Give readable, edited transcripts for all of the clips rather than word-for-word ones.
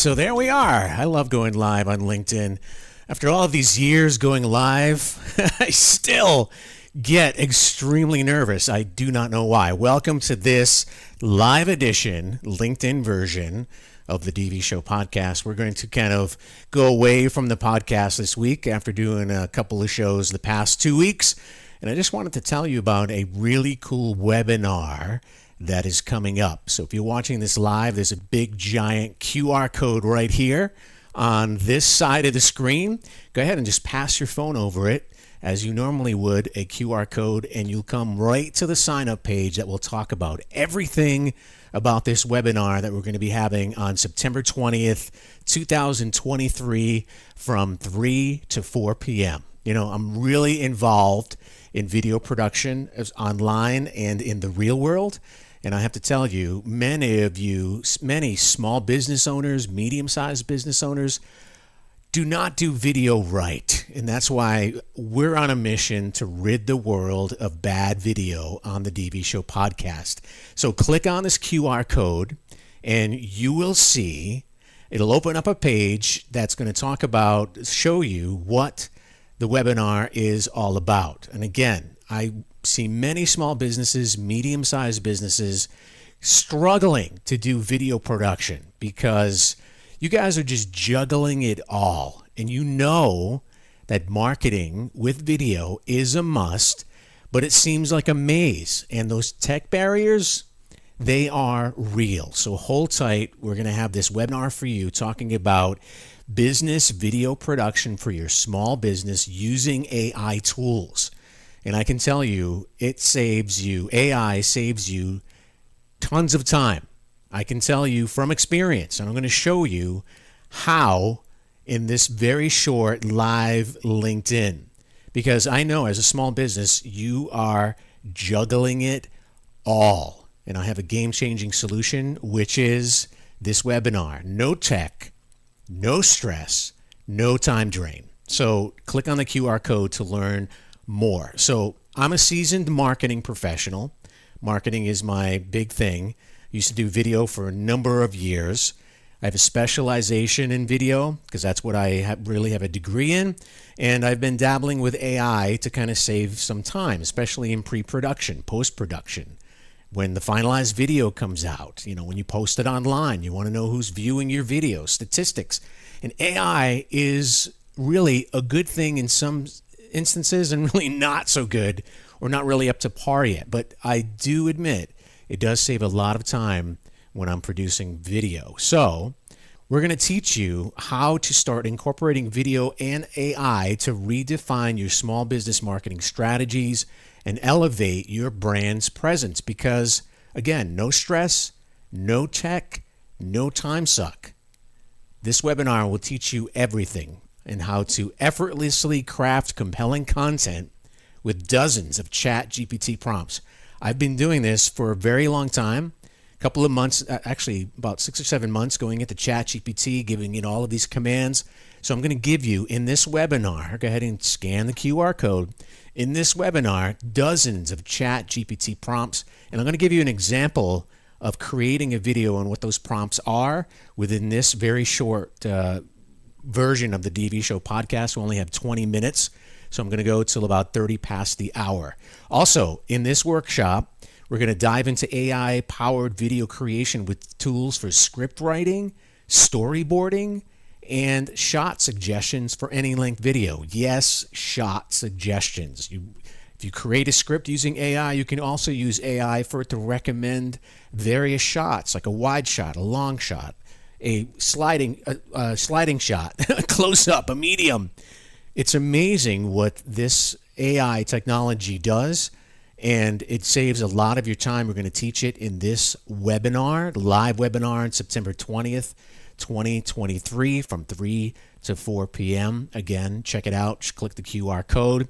So there we are. I love going live on LinkedIn. After all of these years going live, I still get extremely nervous. I do not know why. Welcome to this live edition, LinkedIn version of the DV Show podcast. We're going to kind of go away from the podcast this week after doing a couple of shows the past 2 weeks. And I just wanted to tell you about a really cool webinar that is coming up. So if you're watching this live, there's a big giant QR code right here on this side of the screen. Go ahead and just pass your phone over it as you normally would a QR code, and you'll come right to the sign-up page that will talk about everything about this webinar that we're going to be having on September 20th, 2023 from 3 to 4 p.m. You know, I'm really involved in video production online and in the real world. And I have to tell you, many small business owners, medium-sized business owners, do not do video right. And that's why we're on a mission to rid the world of bad video on the DV Show podcast. So click on this QR code and you will see, it'll open up a page that's going to show you what the webinar is all about. And again, I see many small businesses, medium-sized businesses struggling to do video production because you guys are just juggling it all. And you know that marketing with video is a must, but it seems like a maze. And those tech barriers, they are real. So hold tight. We're going to have this webinar for you talking about business video production for your small business using AI tools. And I can tell you, AI saves you tons of time. I can tell you from experience, and I'm going to show you how in this very short live LinkedIn. Because I know as a small business, you are juggling it all. And I have a game-changing solution, which is this webinar. No tech, no stress, no time drain. So click on the QR code to learn more. So I'm a seasoned marketing professional. Marketing is my big thing. Used to do video for a number of years. I have a specialization in video because that's what I really have a degree in. And I've been dabbling with AI to kind of save some time, especially in pre-production, post-production. When the finalized video comes out, you know, when you post it online, you want to know who's viewing your video, statistics. And AI is really a good thing in some instances and really not so good or not really up to par yet. But I do admit it does save a lot of time when I'm producing video. So we're going to teach you how to start incorporating video and AI to redefine your small business marketing strategies and elevate your brand's presence. Because again, no stress, no tech, no time suck. This webinar will teach you everything and how to effortlessly craft compelling content with dozens of ChatGPT prompts. I've been doing this for a very long time, a couple of months, actually about 6 or 7 months, going into ChatGPT, giving it all of these commands. So I'm going to give you in this webinar, go ahead and scan the QR code. In this webinar, dozens of ChatGPT prompts, and I'm going to give you an example of creating a video and what those prompts are within this very short version of the DV Show podcast. We only have 20 minutes, so I'm going to go till about 30 past the hour. Also, in this workshop, we're going to dive into AI-powered video creation with tools for script writing, storyboarding, and shot suggestions for any length video. Yes, shot suggestions. If you create a script using AI, you can also use AI for it to recommend various shots, like a wide shot, a long shot, a sliding shot, a close-up, a medium. It's amazing what this AI technology does, and it saves a lot of your time. We're going to teach it in this webinar, live webinar on September 20th, 2023 from 3 to 4 p.m. Again, check it out. Just click the QR code.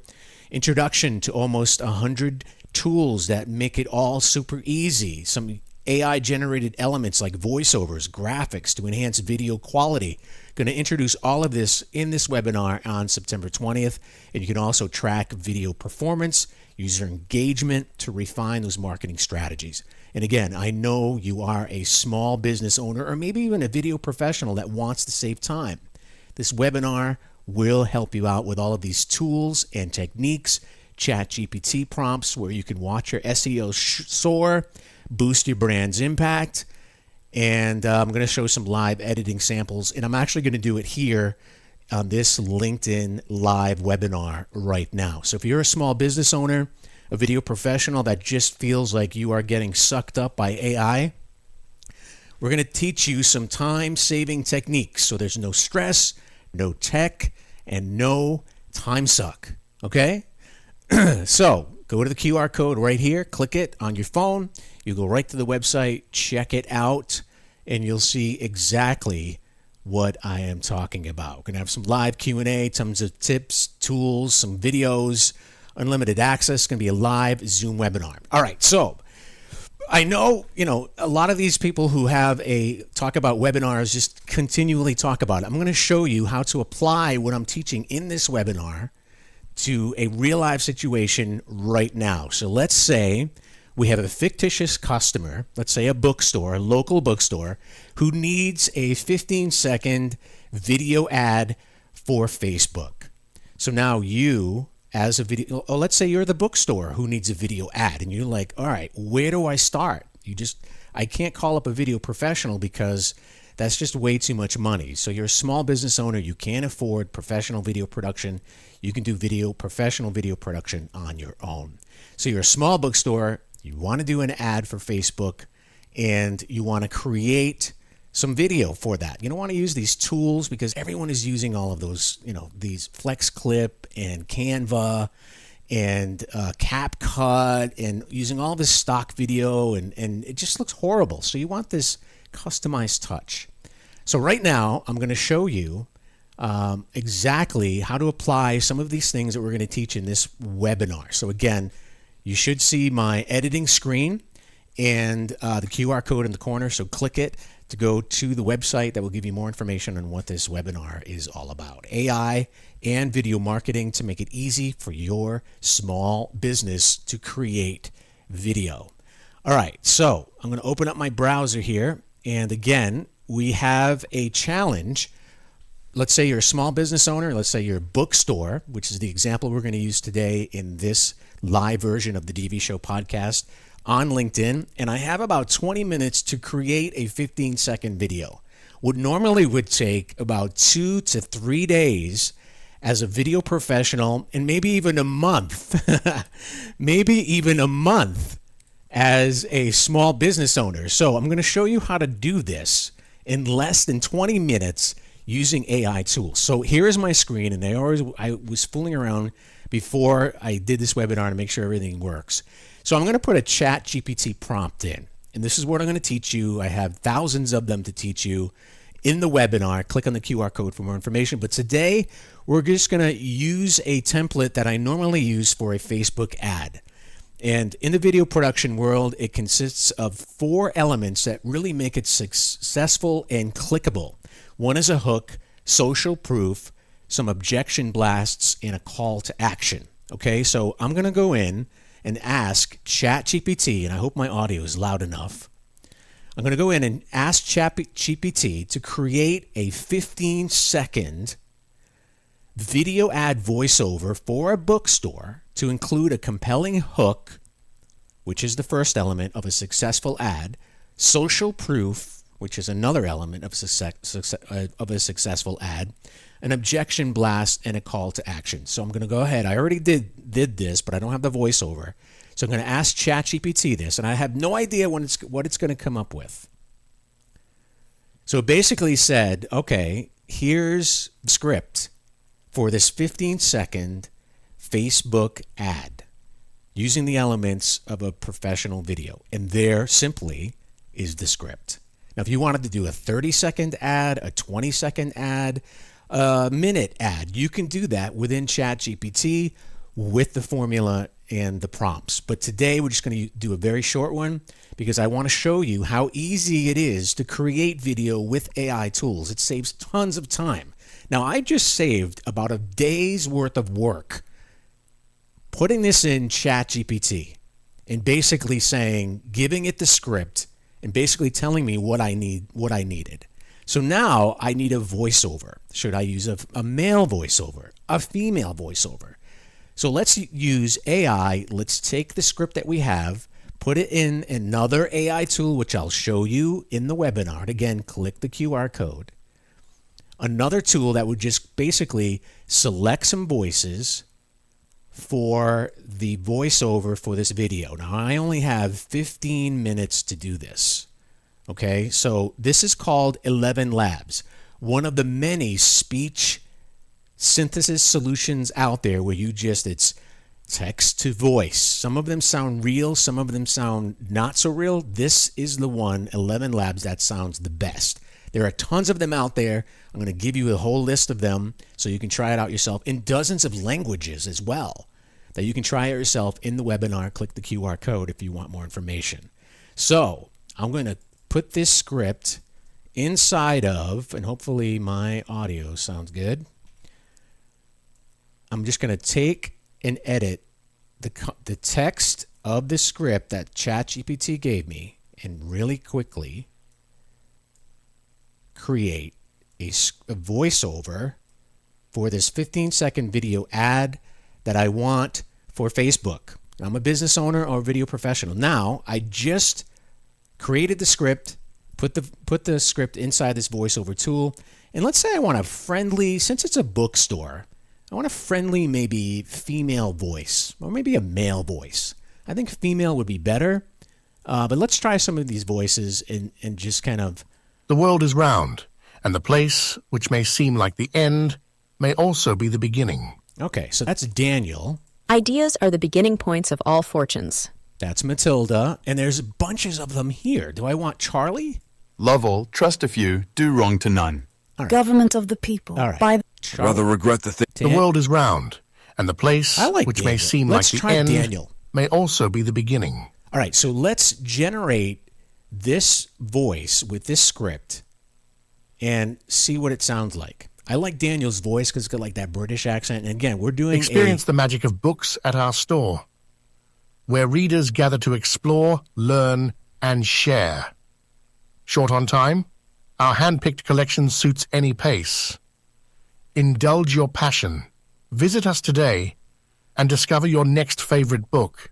Introduction to almost 100 tools that make it all super easy. Some AI-generated elements like voiceovers, graphics to enhance video quality. Going to introduce all of this in this webinar on September 20th. And you can also track video performance user engagement to refine those marketing strategies. And again, I know you are a small business owner or maybe even a video professional that wants to save time. This webinar will help you out with all of these tools and techniques, ChatGPT prompts where you can watch your SEO soar, boost your brand's impact, and I'm going to show some live editing samples, and I'm actually going to do it here on this LinkedIn live webinar right now. So if you're a small business owner, a video professional that just feels like you are getting sucked up by AI, we're going to teach you some time-saving techniques so there's no stress, no tech, and no time suck, okay? So go to the QR code right here, click it on your phone, you go right to the website, check it out, and you'll see exactly what I am talking about. We're going to have some live Q&A, tons of tips, tools, some videos, unlimited access. It's going to be a live Zoom webinar. All right, so I know, a lot of these people who talk about webinars just continually talk about it. I'm going to show you how to apply what I'm teaching in this webinar to a real life situation right now. So let's say we have a fictitious customer, let's say a bookstore, a local bookstore, who needs a 15-second video ad for Facebook. So now you, as a video, let's say you're the bookstore who needs a video ad, and you're like, all right, where do I start? I can't call up a video professional because that's just way too much money. So you're a small business owner, you can't afford professional video production. You can do professional video production on your own. So you're a small bookstore, you want to do an ad for Facebook, and you want to create some video for that. You don't want to use these tools because everyone is using all of those, these FlexClip and Canva and CapCut and using all this stock video, and it just looks horrible. So you want this customized touch. So right now, I'm going to show you exactly how to apply some of these things that we're going to teach in this webinar. So again, you should see my editing screen and the QR code in the corner. So click it to go to the website that will give you more information on what this webinar is all about. AI and video marketing to make it easy for your small business to create video. All right, so I'm going to open up my browser here. And again, we have a challenge. Let's say you're a small business owner. Let's say you're a bookstore, which is the example we're going to use today in this live version of the DV Show podcast on LinkedIn. And I have about 20 minutes to create a 15-second video. What normally would take about 2 to 3 days as a video professional, and maybe even a month, as a small business owner. So I'm going to show you how to do this in less than 20 minutes using AI tools. So here is my screen, and I was fooling around before I did this webinar to make sure everything works. So I'm going to put a ChatGPT prompt in, and this is what I'm going to teach you. I have thousands of them to teach you in the webinar. Click on the QR code for more information. But today, we're just going to use a template that I normally use for a Facebook ad. And in the video production world, it consists of 4 elements that really make it successful and clickable. One is a hook, social proof, some objection blasts, and a call to action. Okay, so I'm going to go in and ask ChatGPT, and I hope my audio is loud enough. I'm going to go in and ask ChatGPT to create a 15-second video ad voiceover for a bookstore to include a compelling hook, which is the first element of a successful ad, social proof, which is another element of a successful ad, an objection blast, and a call to action. So I'm going to go ahead. I already did this, but I don't have the voiceover. So I'm going to ask ChatGPT this, and I have no idea what it's going to come up with. So it basically said, okay, here's the script for this 15-second Facebook ad using the elements of a professional video. And there simply is the script. Now, if you wanted to do a 30-second ad, a 20-second ad, a minute ad, you can do that within ChatGPT with the formula and the prompts. But today we're just going to do a very short one because I want to show you how easy it is to create video with AI tools. It saves tons of time. Now, I just saved about a day's worth of work putting this in ChatGPT and basically saying, giving it the script and basically telling me what I needed. So now I need a voiceover. Should I use a male voiceover, a female voiceover? So let's use AI. Let's take the script that we have, put it in another AI tool, which I'll show you in the webinar. And again, click the QR code. Another tool that would just basically select some voices for the voiceover for this video. Now, I only have 15 minutes to do this. Okay, so this is called 11 Labs, one of the many speech synthesis solutions out there where it's text to voice. Some of them sound real, some of them sound not so real. This is the one, 11 Labs, that sounds the best. There are tons of them out there. I'm going to give you a whole list of them so you can try it out yourself in dozens of languages as well that you can try it yourself in the webinar. Click the QR code if you want more information. So I'm going to put this script inside of, and hopefully my audio sounds good. I'm just going to take and edit the text of the script that ChatGPT gave me and really quickly create a voiceover for this 15-second video ad that I want for Facebook. I'm a business owner or video professional. Now, I just created the script, put the script inside this voiceover tool, and let's say I want a friendly, since it's a bookstore, I want a friendly maybe female voice or maybe a male voice. I think female would be better, but let's try some of these voices and just kind of... The world is round, and the place, which may seem like the end, may also be the beginning. Okay, so that's Daniel. Ideas are the beginning points of all fortunes. That's Matilda, and there's bunches of them here. Do I want Charlie? Love all, trust a few, do wrong to none. All right. Government of the people. All right. By Rather regret the thing. The world is round, and the place, I like which Daniel. may seem Let's like try the end, Daniel. may also be the beginning. All right, so let's generate this voice with this script and see what it sounds like. I like Daniel's voice because it's got like that British accent. And again, we're doing Experience the magic of books at our store, where readers gather to explore, learn, and share. Short on time? Our hand-picked collection suits any pace. Indulge your passion. Visit us today and discover your next favorite book.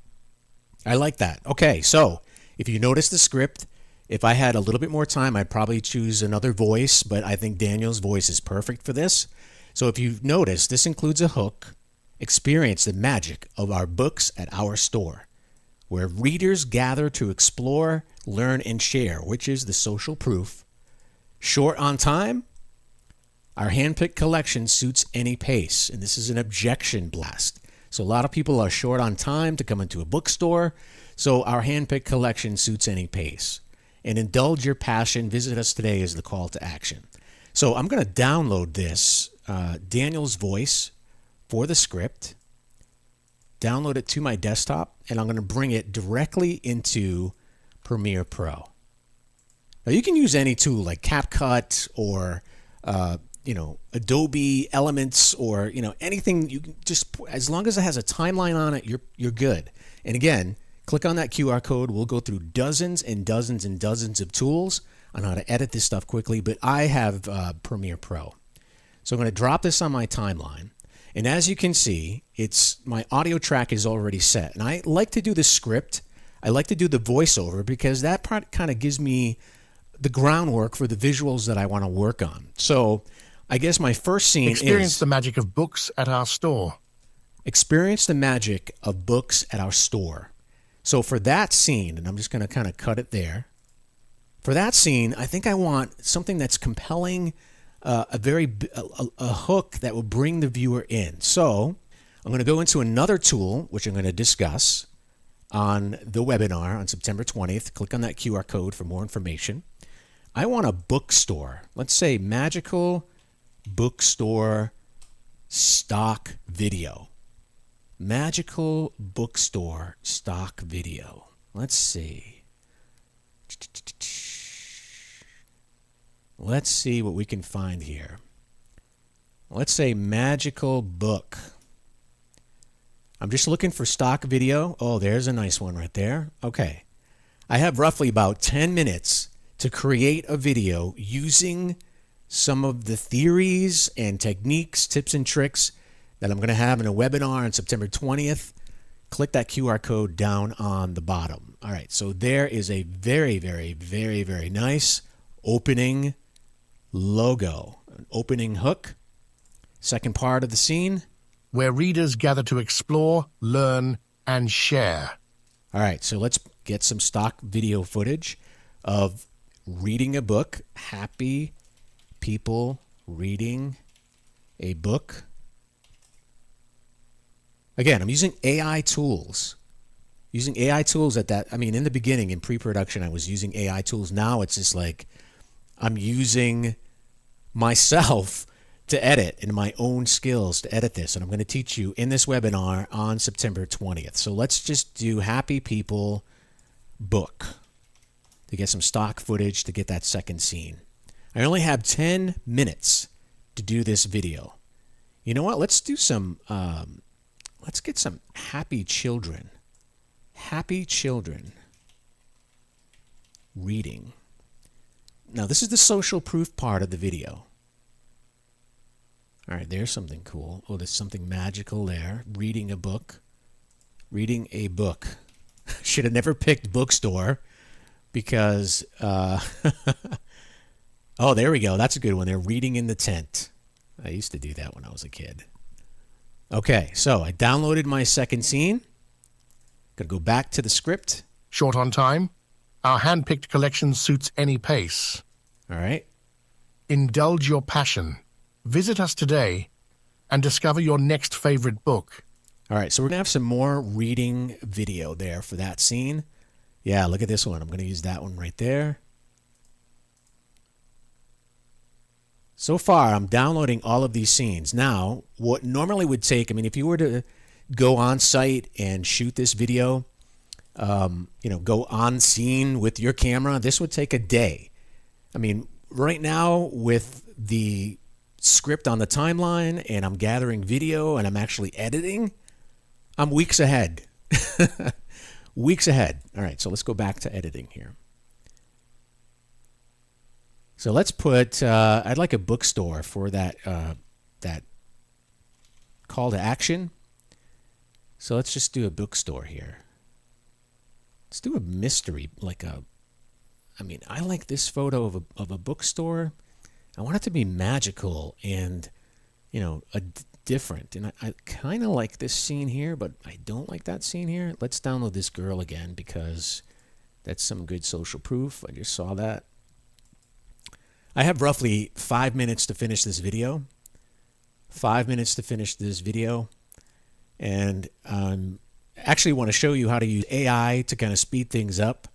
I like that. Okay, so if you notice the script, if I had a little bit more time, I'd probably choose another voice, but I think Daniel's voice is perfect for this. So if you've noticed, this includes a hook. Experience the magic of our books at our store, where readers gather to explore, learn, and share, which is the social proof. Short on time, our handpicked collection suits any pace, and this is an objection blast. So a lot of people are short on time to come into a bookstore, so our handpicked collection suits any pace. And indulge your passion. Visit us today is the call to action. So I'm going to download this, Daniel's voice for the script, download it to my desktop, and I'm going to bring it directly into Premiere Pro. Now you can use any tool like CapCut or Adobe Elements or anything. You can just, as long as it has a timeline on it, you're good. And again, click on that QR code. We'll go through dozens and dozens and dozens of tools on how to edit this stuff quickly, but I have Premiere Pro. So I'm going to drop this on my timeline. And as you can see, my audio track is already set. And I like to do the script. I like to do the voiceover because that part kind of gives me the groundwork for the visuals that I want to work on. So I guess my first scene Experience the magic of books at our store. Experience the magic of books at our store. So for that scene, and I'm just going to kind of cut it there. For that scene, I think I want something that's compelling, a hook that will bring the viewer in. So I'm going to go into another tool, which I'm going to discuss on the webinar on September 20th. Click on that QR code for more information. I want a bookstore. Let's say magical bookstore stock video. Magical bookstore stock video. Let's see. Let's see what we can find here. Let's say magical book. I'm just looking for stock video. Oh, there's a nice one right there. Okay. I have roughly about 10 minutes to create a video using some of the theories and techniques, tips and tricks that I'm going to have in a webinar on September 20th. Click that QR code down on the bottom. All right, so there is a very, very, very, very nice opening logo, an opening hook. Second part of the scene. Where readers gather to explore, learn, and share. All right, so let's get some stock video footage of reading a book. Happy people reading a book. Again, I'm using AI tools. Using AI tools at that, I mean, in the beginning, in pre-production, I was using AI tools. Now it's just like I'm using myself to edit and my own skills to edit this. And I'm going to teach you in this webinar on September 20th. So let's just do Happy People book to get some stock footage to get that second scene. I only have 10 minutes to do this video. You know what? Let's do some, let's get some happy children. Happy children reading. Now, this is the social proof part of the video. All right, there's something cool. Oh, there's something magical there. Reading a book. Reading a book. Should have never picked bookstore because, oh, there we go. That's a good one. They're reading in the tent. I used to do that when I was a kid. Okay, so I downloaded my second scene. Gotta go back to the script. Short on time, our hand-picked collection suits any pace. All right. Indulge your passion. Visit us today and discover your next favorite book. All right, so we're gonna have some more reading video there for that scene. Yeah, look at this one. I'm gonna use that one right there. So far, I'm downloading all of these scenes. Now, what normally would take, I mean, if you were to go on site and shoot this video, go on scene with your camera, this would take a day. I mean, right now with the script on the timeline and I'm gathering video and I'm actually editing, I'm weeks ahead. Weeks ahead. All right, so let's go back to editing here. So let's put, I'd like a bookstore for that call to action. So let's just do a bookstore here. Let's do a mystery, I like this photo of a bookstore. I want it to be magical and, different. And I kind of like this scene here, but I don't like that scene here. Let's download this girl again because that's some good social proof. I just saw that. I have roughly 5 minutes to finish this video. 5 minutes to finish this video. And actually want to show you how to use AI to kind of speed things up.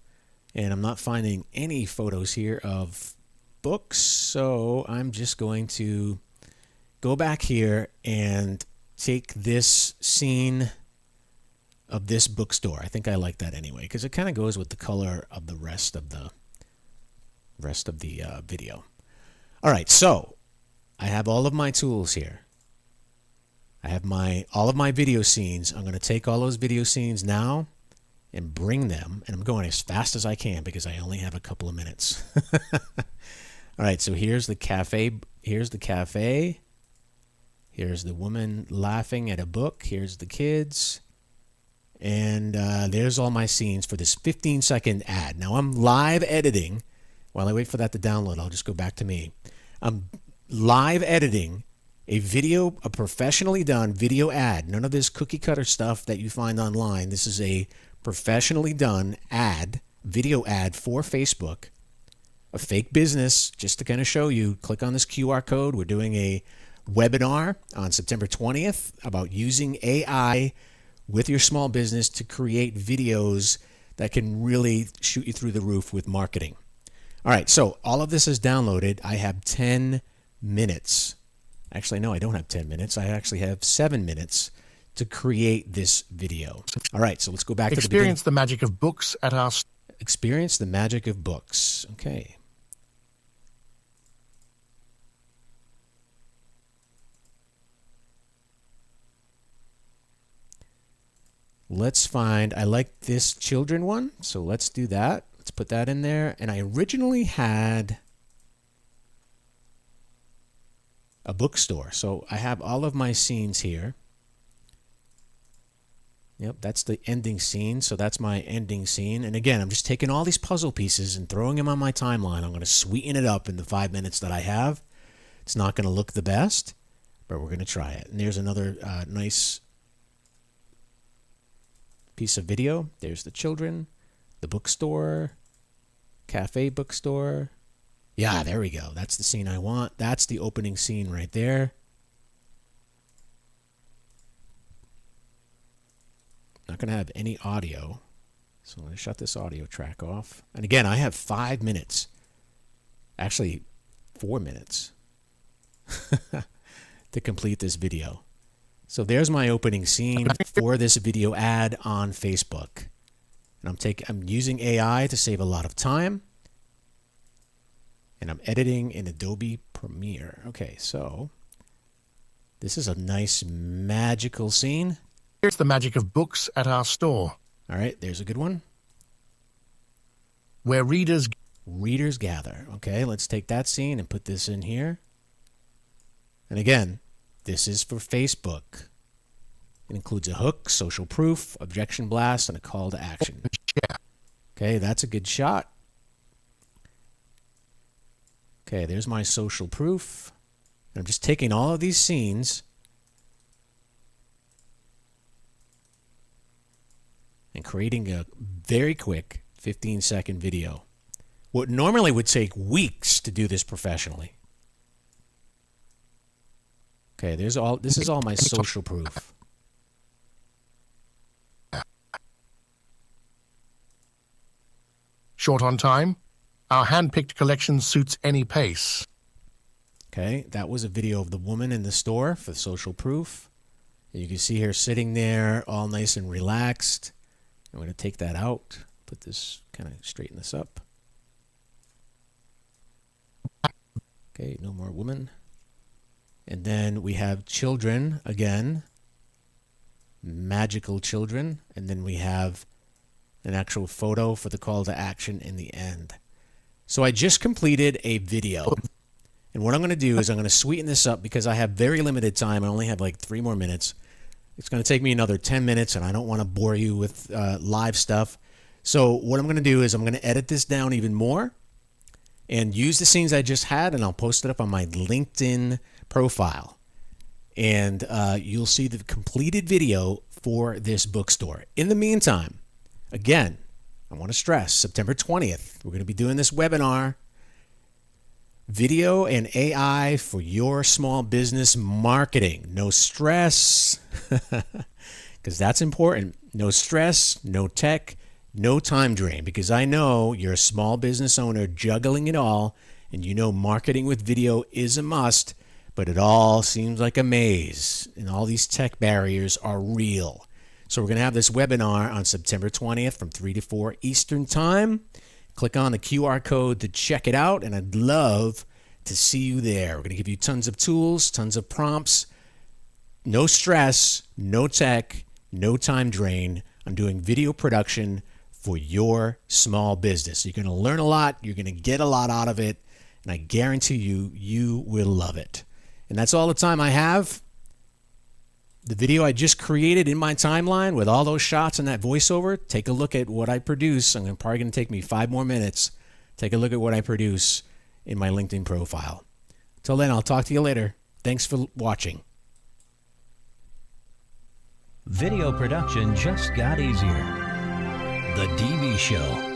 And I'm not finding any photos here of books. So I'm just going to go back here and take this scene of this bookstore. I think I like that anyway, because it kind of goes with the color of the rest of the video. All right, so I have all of my tools here. I have all of my video scenes. I'm going to take all those video scenes now and bring them, and I'm going as fast as I can because I only have a couple of minutes. All right, so here's the cafe. Here's the cafe. Here's the woman laughing at a book. Here's the kids. And there's all my scenes for this 15-second ad. Now I'm live editing. While I wait for that to download, I'll just go back to me. I'm live editing a video, a professionally done video ad. None of this cookie cutter stuff that you find online. This is a professionally done ad, video ad for Facebook, a fake business, just to kind of show you. Click on this QR code. We're doing a webinar on September 20th about using AI with your small business to create videos that can really shoot you through the roof with marketing. All right, so all of this is downloaded. I have 10 minutes. Actually, no, I don't have 10 minutes. I actually have 7 minutes to create this video. All right, so let's go back to the beginning. Experience the magic of books at our... Experience the magic of books. Okay. let's find, I like this children one, so let's do that. Let's put that in there. And I originally had a bookstore. So I have all of my scenes here. Yep, that's the ending scene. So that's my ending scene. And again, I'm just taking all these puzzle pieces and throwing them on my timeline. I'm going to sweeten it up in the 5 minutes that I have. It's not going to look the best, but we're going to try it. And there's another nice piece of video. There's the children, the bookstore, cafe bookstore. Yeah, there we go. That's the scene I want. That's the opening scene right there. Not going to have any audio, so I'm going to shut this audio track off. And again, I have 5 minutes, actually 4 minutes to complete this video. So there's my opening scene for this video ad on Facebook. And I'm using AI to save a lot of time. And I'm editing in Adobe Premiere. Okay, so this is a nice magical scene. Here's the magic of books at our store, All right, there's a good one. where readers Gather. Okay, let's take that scene and put this in here. And again, this is for Facebook. It includes a hook, social proof, objection blast, and a call to action. share. Okay, that's a good shot. Okay, there's my social proof. And I'm just taking all of these scenes and creating a very quick 15-second video. What normally would take weeks to do this professionally. Okay, this is all my social proof. Short on time, our hand-picked collection suits any pace. Okay, that was a video of the woman in the store for social proof. And you can see her sitting there all nice and relaxed. I'm going to take that out, put this, kind of straighten this up. Okay, no more woman. And then we have children again, magical children. And then we have an actual photo for the call to action in the end. So I just completed a video. And what I'm going to do is I'm going to sweeten this up because I have very limited time. I only have like 3 more minutes. It's going to take me another 10 minutes, and I don't want to bore you with live stuff. So what I'm going to do is I'm going to edit this down even more and use the scenes I just had, and I'll post it up on my LinkedIn profile. And you'll see the completed video for this bookstore. In the meantime, again, I want to stress, September 20th, we're going to be doing this webinar, Video and AI for your small business marketing. No stress, because that's important. No stress, no tech, no time drain, because I know you're a small business owner juggling it all, and you know marketing with video is a must, but it all seems like a maze, and all these tech barriers are real. So we're going to have this webinar on September 20th from 3 to 4 Eastern Time. Click on the QR code to check it out, and I'd love to see you there. We're going to give you tons of tools, tons of prompts. No stress, no tech, no time drain. I'm doing video production for your small business. You're going to learn a lot. You're going to get a lot out of it, and I guarantee you, you will love it. And that's all the time I have. The video I just created in my timeline with all those shots and that voiceover, take a look at what I produce. I'm probably going to take me 5 more minutes. Take a look at what I produce in my LinkedIn profile. Till then, I'll talk to you later. Thanks for watching. Video production just got easier. The DV Show.